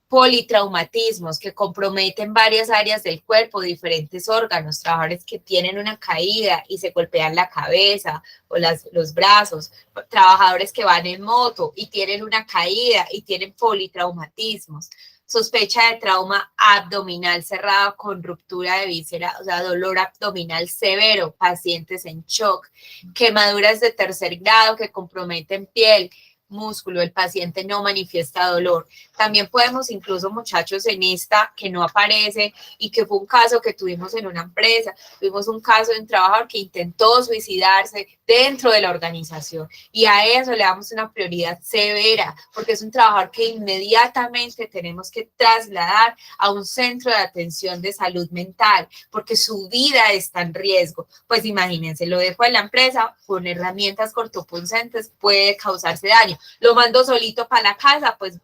S1: politraumatismos que comprometen varias áreas del cuerpo, diferentes órganos, trabajadores que tienen una caída y se golpean la cabeza o los brazos, trabajadores que van en moto y tienen una caída y tienen politraumatismos, sospecha de trauma abdominal cerrado con ruptura de víscera, o sea, dolor abdominal severo, pacientes en shock, quemaduras de tercer grado que comprometen piel, músculo, el paciente no manifiesta dolor. También podemos incluso, muchachos, en esta que no aparece y que fue un caso que tuvimos en una empresa, tuvimos un caso de un trabajador que intentó suicidarse dentro de la organización y a eso le damos una prioridad severa porque es un trabajador que inmediatamente tenemos que trasladar a un centro de atención de salud mental porque su vida está en riesgo. Pues imagínense, lo dejo en la empresa con herramientas cortopunzantes, puede causarse daño. Lo mando solito para la casa, pues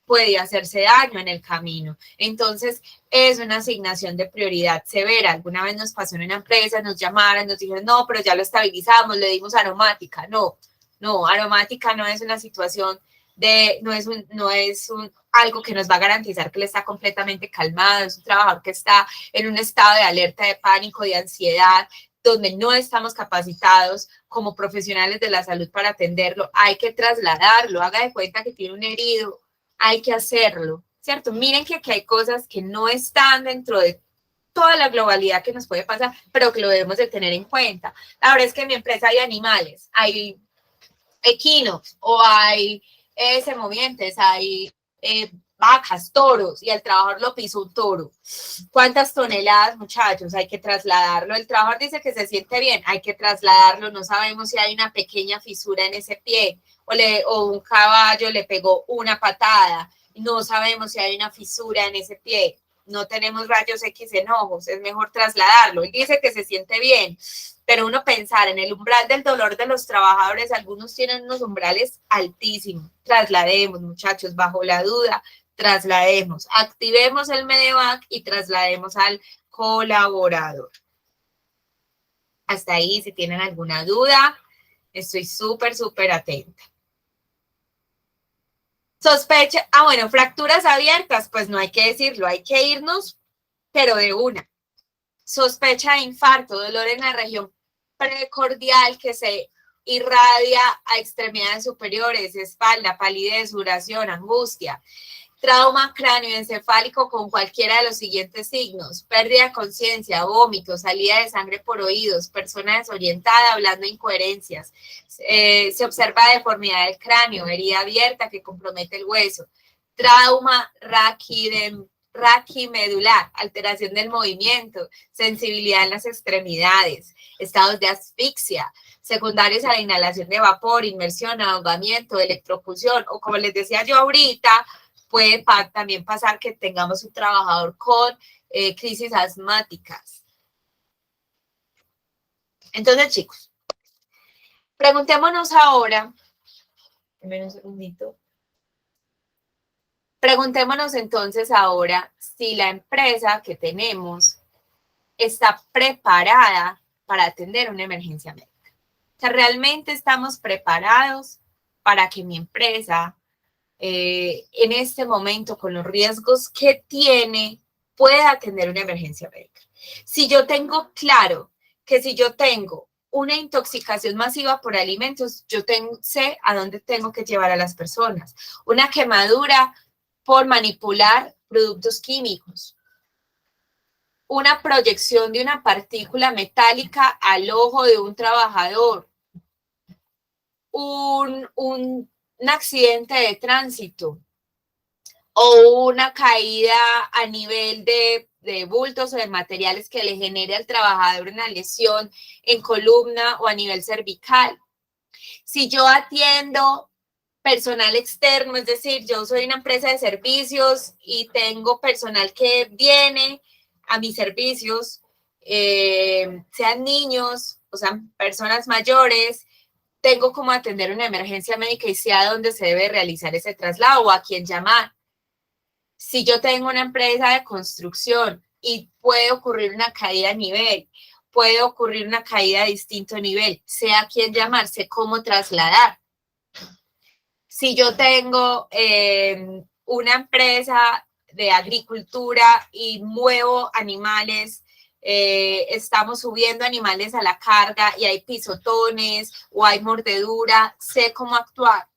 S1: puede hacerse daño en el camino. Entonces, es una asignación de prioridad severa. Alguna vez nos pasó en una empresa, nos llamaron, nos dijeron, no, pero ya lo estabilizamos, le dimos aromática. No, aromática no es una situación no es algo que nos va a garantizar que él está completamente calmado, es un trabajador que está en un estado de alerta, de pánico, de ansiedad, donde no estamos capacitados como profesionales de la salud para atenderlo, hay que trasladarlo, haga de cuenta que tiene un herido, hay que hacerlo, ¿cierto? Miren que aquí hay cosas que no están dentro de toda la globalidad que nos puede pasar, pero que lo debemos de tener en cuenta. Ahora es que en mi empresa hay animales, hay equinos o hay semovientes, hay vacas, toros, y el trabajador lo pisó un toro. ¿Cuántas toneladas, muchachos? Hay que trasladarlo. El trabajador dice que se siente bien, hay que trasladarlo. No sabemos si hay una pequeña fisura en ese pie o un caballo le pegó una patada. No sabemos si hay una fisura en ese pie. No tenemos rayos X en ojos, es mejor trasladarlo. Él dice que se siente bien, pero uno pensar en el umbral del dolor de los trabajadores, algunos tienen unos umbrales altísimos. Traslademos, muchachos, bajo la duda, traslademos, activemos el Medevac y traslademos al colaborador. Hasta ahí, si tienen alguna duda, estoy súper atenta. Sospecha, bueno, fracturas abiertas, pues no hay que decirlo, hay que irnos, pero de una. Sospecha de infarto, dolor en la región precordial que se irradia a extremidades superiores, espalda, palidez, sudoración, angustia. Trauma cráneoencefálico con cualquiera de los siguientes signos: pérdida de conciencia, vómito, salida de sangre por oídos, persona desorientada, hablando incoherencias. Se observa deformidad del cráneo, herida abierta que compromete el hueso. Trauma raquimedular, alteración del movimiento, sensibilidad en las extremidades, estados de asfixia, secundarios a la inhalación de vapor, inmersión, ahogamiento, electrocución, o como les decía yo ahorita, puede también pasar que tengamos un trabajador con crisis asmáticas. Entonces, chicos, preguntémonos ahora, denme un segundito. Preguntémonos entonces ahora si la empresa que tenemos está preparada para atender una emergencia médica. O sea, ¿realmente estamos preparados para que mi empresa en este momento, con los riesgos que tiene, pueda atender una emergencia médica? Si yo tengo claro que si yo tengo una intoxicación masiva por alimentos, yo sé a dónde tengo que llevar a las personas. Una quemadura por manipular productos químicos. una proyección de una partícula metálica al ojo de un trabajador, un accidente de tránsito o una caída a nivel de bultos o de materiales que le genere al trabajador una lesión en columna o a nivel cervical. Si yo atiendo personal externo, es decir, yo soy una empresa de servicios y tengo personal que viene a mis servicios, sean niños o sean personas mayores, tengo como atender una emergencia médica y sé a dónde se debe realizar ese traslado o a quién llamar. Si yo tengo una empresa de construcción y puede ocurrir una caída a nivel, puede ocurrir una caída a distinto nivel, sé a quién llamar, sé cómo trasladar. Si yo tengo una empresa de agricultura y muevo animales, estamos subiendo animales a la carga y hay pisotones o hay mordedura, sé cómo actuar.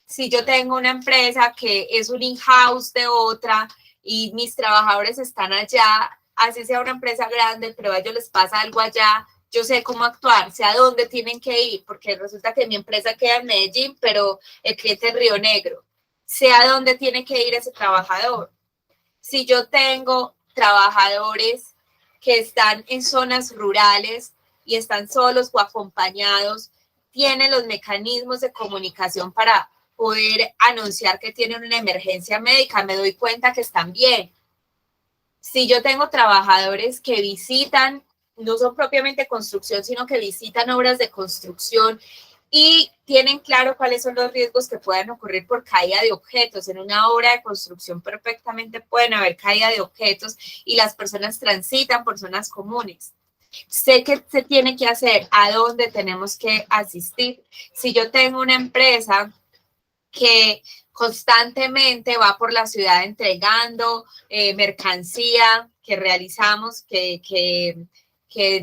S1: Si yo tengo una empresa que es un in-house de otra y mis trabajadores están allá, así sea una empresa grande, pero a ellos les pasa algo allá, yo sé cómo actuar, sé a dónde tienen que ir, porque resulta que mi empresa queda en Medellín, pero el cliente es Río Negro. Sé a dónde tiene que ir ese trabajador. Si yo tengo trabajadores que están en zonas rurales y están solos o acompañados, tienen los mecanismos de comunicación para poder anunciar que tienen una emergencia médica, me doy cuenta que están bien. Si yo tengo trabajadores que visitan, no son propiamente construcción, sino que visitan obras de construcción y tienen claro cuáles son los riesgos que puedan ocurrir por caída de objetos. En una obra de construcción perfectamente pueden haber caída de objetos y las personas transitan por zonas comunes. Sé qué se tiene que hacer, a dónde tenemos que asistir. Si yo tengo una empresa que constantemente va por la ciudad entregando mercancía que realizamos, que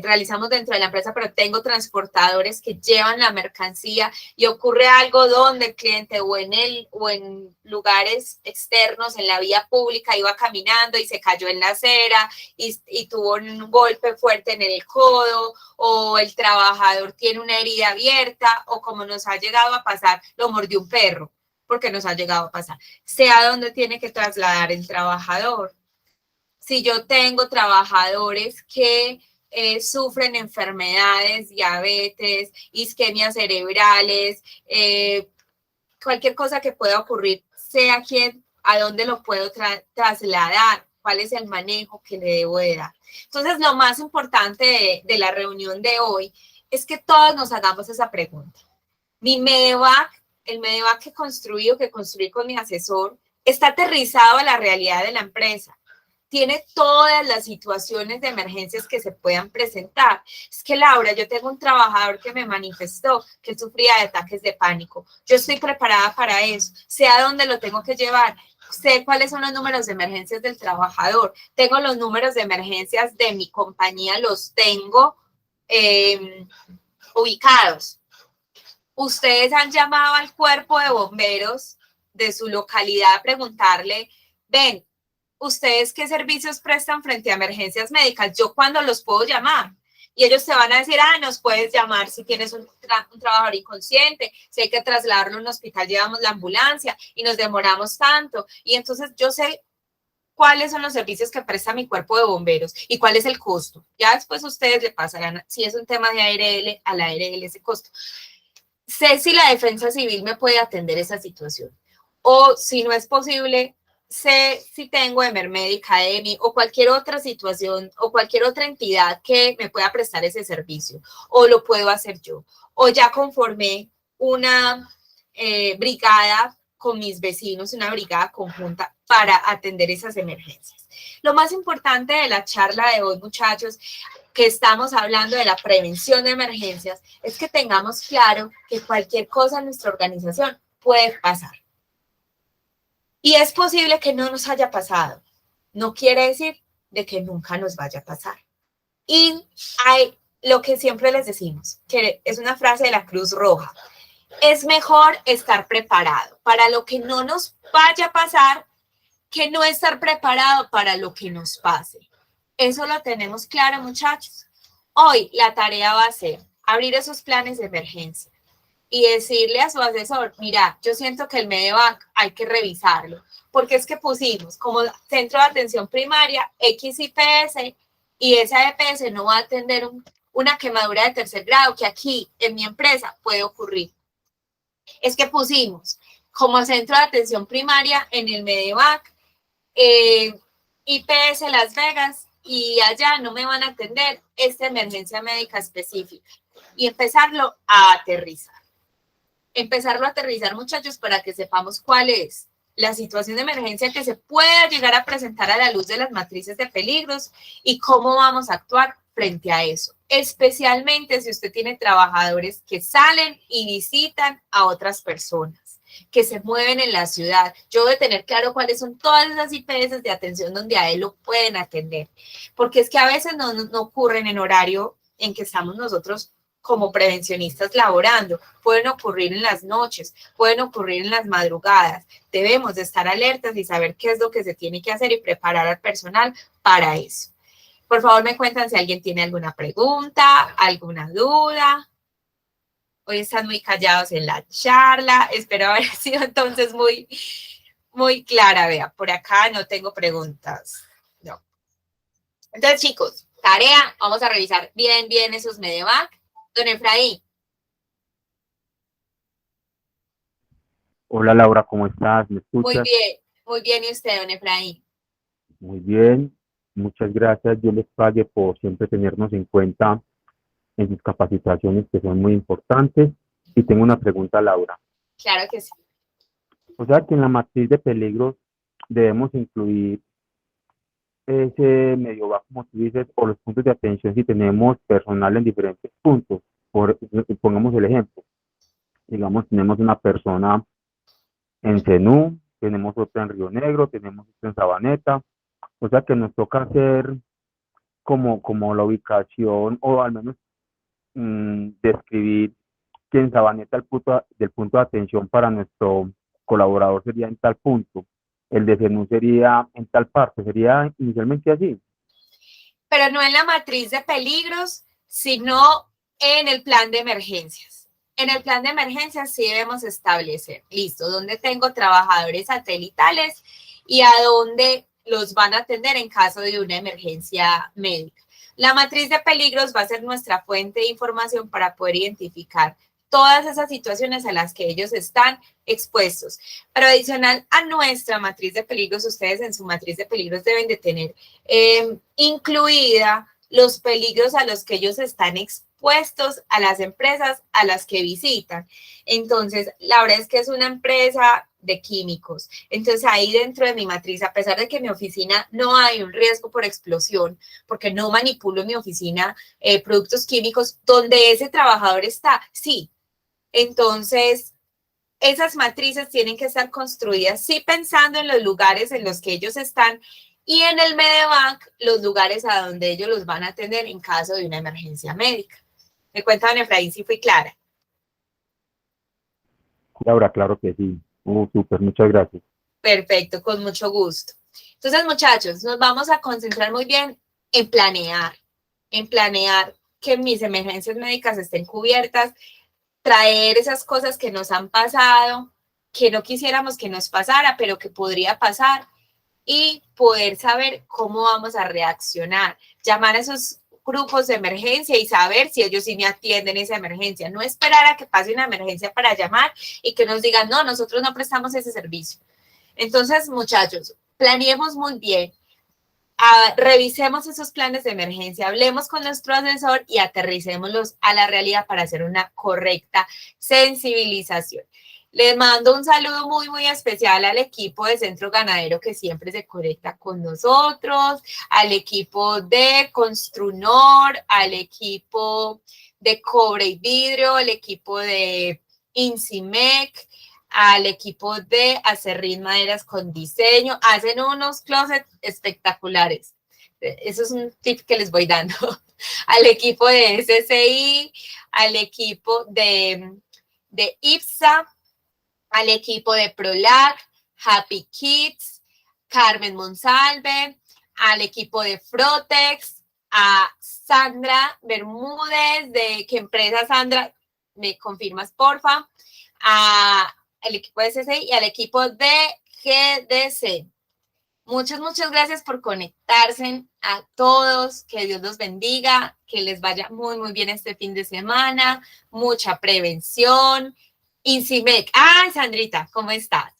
S1: realizamos dentro de la empresa, pero tengo transportadores que llevan la mercancía y ocurre algo donde el cliente o en lugares externos, en la vía pública, iba caminando y se cayó en la acera y tuvo un golpe fuerte en el codo, o el trabajador tiene una herida abierta, o como nos ha llegado a pasar, lo mordió un perro, porque nos ha llegado a pasar. Sé a dónde tiene que trasladar el trabajador. Si yo tengo trabajadores que sufren enfermedades, diabetes, isquemias cerebrales, cualquier cosa que pueda ocurrir, sé a quién, a dónde lo puedo trasladar, cuál es el manejo que le debo de dar. Entonces, lo más importante de la reunión de hoy es que todos nos hagamos esa pregunta. Mi MEDEVAC, el MEDEVAC que construí con mi asesor, está aterrizado a la realidad de la empresa. Tiene todas las situaciones de emergencias que se puedan presentar. Es que, Laura, yo tengo un trabajador que me manifestó que sufría de ataques de pánico. Yo estoy preparada para eso. Sé a dónde lo tengo que llevar. Sé cuáles son los números de emergencias del trabajador. Tengo los números de emergencias de mi compañía, los tengo ubicados. Ustedes han llamado al cuerpo de bomberos de su localidad a preguntarle, ven, ¿ustedes qué servicios prestan frente a emergencias médicas? ¿Yo cuándo los puedo llamar? Y ellos te van a decir, nos puedes llamar si tienes un trabajador inconsciente, si hay que trasladarlo a un hospital, llevamos la ambulancia y nos demoramos tanto. Y entonces yo sé cuáles son los servicios que presta mi cuerpo de bomberos y cuál es el costo. Ya después ustedes le pasarán, si es un tema de ARL, al ARL ese costo. Sé si la defensa civil me puede atender esa situación. O si no es posible, sé si tengo Emermédica, EMI o cualquier otra situación o cualquier otra entidad que me pueda prestar ese servicio. O lo puedo hacer yo. O ya conformé una brigada con mis vecinos, una brigada conjunta para atender esas emergencias. Lo más importante de la charla de hoy, muchachos, que estamos hablando de la prevención de emergencias, es que tengamos claro que cualquier cosa en nuestra organización puede pasar. Y es posible que no nos haya pasado. No quiere decir de que nunca nos vaya a pasar. Y hay lo que siempre les decimos, que es una frase de la Cruz Roja. Es mejor estar preparado para lo que no nos vaya a pasar que no estar preparado para lo que nos pase. Eso lo tenemos claro, muchachos. Hoy la tarea va a ser abrir esos planes de emergencia y decirle a su asesor, mira, yo siento que el Medevac hay que revisarlo, porque es que pusimos como centro de atención primaria XIPS y esa EPS no va a atender una quemadura de tercer grado que aquí en mi empresa puede ocurrir. Es que pusimos como centro de atención primaria en el Medevac IPS Las Vegas y allá no me van a atender esta emergencia médica específica y empezarlo a aterrizar. Empezarlo a aterrizar, muchachos, para que sepamos cuál es la situación de emergencia que se pueda llegar a presentar a la luz de las matrices de peligros y cómo vamos a actuar frente a eso, especialmente si usted tiene trabajadores que salen y visitan a otras personas, que se mueven en la ciudad. Yo debo tener claro cuáles son todas esas IPS de atención donde a él lo pueden atender, porque es que a veces no ocurren en horario en que estamos nosotros como prevencionistas laborando, pueden ocurrir en las noches, pueden ocurrir en las madrugadas. Debemos de estar alertas y saber qué es lo que se tiene que hacer y preparar al personal para eso. Por favor, me cuentan si alguien tiene alguna pregunta, alguna duda. Hoy están muy callados en la charla. Espero haber sido entonces muy clara. Vea, por acá no tengo preguntas. No. Entonces, chicos, tarea, vamos a revisar bien esos Medevac. Don Efraín.
S3: Hola Laura, ¿cómo estás? ¿Me escuchas?
S1: Muy bien, ¿y usted, don Efraín?
S3: Muy bien, muchas gracias. Yo les pague por siempre tenernos en cuenta en sus capacitaciones que son muy importantes. Y tengo una pregunta, Laura.
S1: Claro que sí.
S3: O sea que en la matriz de peligros debemos incluir ese medio bajo, como tú dices, o los puntos de atención si tenemos personal en diferentes puntos. Pongamos el ejemplo. Digamos, tenemos una persona en Zenú, tenemos otra en Río Negro, tenemos otra en Sabaneta. O sea que nos toca hacer como la ubicación o al menos describir que en Sabaneta del punto de atención para nuestro colaborador sería en tal punto, el de Zenú sería en tal parte, sería inicialmente así.
S1: Pero no en la matriz de peligros, sino en el plan de emergencias. En el plan de emergencias sí debemos establecer, listo, dónde tengo trabajadores satelitales y a dónde los van a atender en caso de una emergencia médica. La matriz de peligros va a ser nuestra fuente de información para poder identificar todas esas situaciones a las que ellos están expuestos. Pero adicional a nuestra matriz de peligros, ustedes en su matriz de peligros deben de tener incluida los peligros a los que ellos están expuestos a las empresas a las que visitan. Entonces, la verdad es que es una empresa de químicos. Entonces, ahí dentro de mi matriz, a pesar de que en mi oficina no hay un riesgo por explosión, porque no manipulo en mi oficina productos químicos, donde ese trabajador está, sí. Entonces, esas matrices tienen que estar construidas, sí, pensando en los lugares en los que ellos están y en el Medevac, los lugares a donde ellos los van a atender en caso de una emergencia médica. Me cuenta, don Efraín, si fui clara.
S3: Laura, claro que sí. Súper, muchas gracias.
S1: Perfecto, con mucho gusto. Entonces, muchachos, nos vamos a concentrar muy bien en planear que mis emergencias médicas estén cubiertas, traer esas cosas que nos han pasado, que no quisiéramos que nos pasara, pero que podría pasar, y poder saber cómo vamos a reaccionar, llamar a esos grupos de emergencia y saber si ellos sí me atienden esa emergencia, no esperar a que pase una emergencia para llamar y que nos digan, no, nosotros no prestamos ese servicio. Entonces, muchachos, planeemos muy bien, revisemos esos planes de emergencia, hablemos con nuestro asesor y aterricémoslos a la realidad para hacer una correcta sensibilización. Les mando un saludo muy especial al equipo de Centro Ganadero que siempre se conecta con nosotros, al equipo de Construnor, al equipo de Cobre y Vidrio, al equipo de Incimec, al equipo de Acerrín Maderas con Diseño. Hacen unos closets espectaculares. Eso es un tip que les voy dando. Al equipo de SCI, al equipo de IPSA, al equipo de ProLac, Happy Kids, Carmen Monsalve, al equipo de Frotex, a Sandra Bermúdez, ¿de qué empresa, Sandra? ¿Me confirmas, porfa? Al equipo de CCI y al equipo de GDC. Muchas gracias por conectarse a todos, que Dios los bendiga, que les vaya muy bien este fin de semana, mucha prevención. Incimec, Sandrita, ¿cómo estás?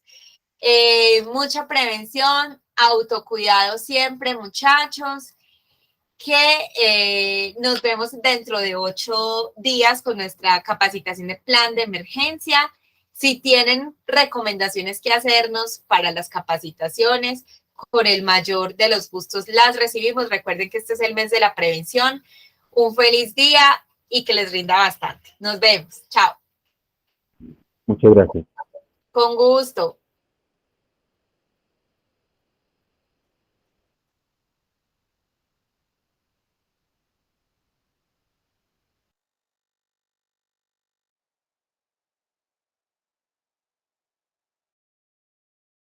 S1: Mucha prevención, autocuidado siempre, muchachos, que nos vemos dentro de 8 días con nuestra capacitación de plan de emergencia. Si tienen recomendaciones que hacernos para las capacitaciones, con el mayor de los gustos las recibimos. Recuerden que este es el mes de la prevención. Un feliz día y que les rinda bastante. Nos vemos. Chao.
S3: Muchas gracias.
S1: Con gusto.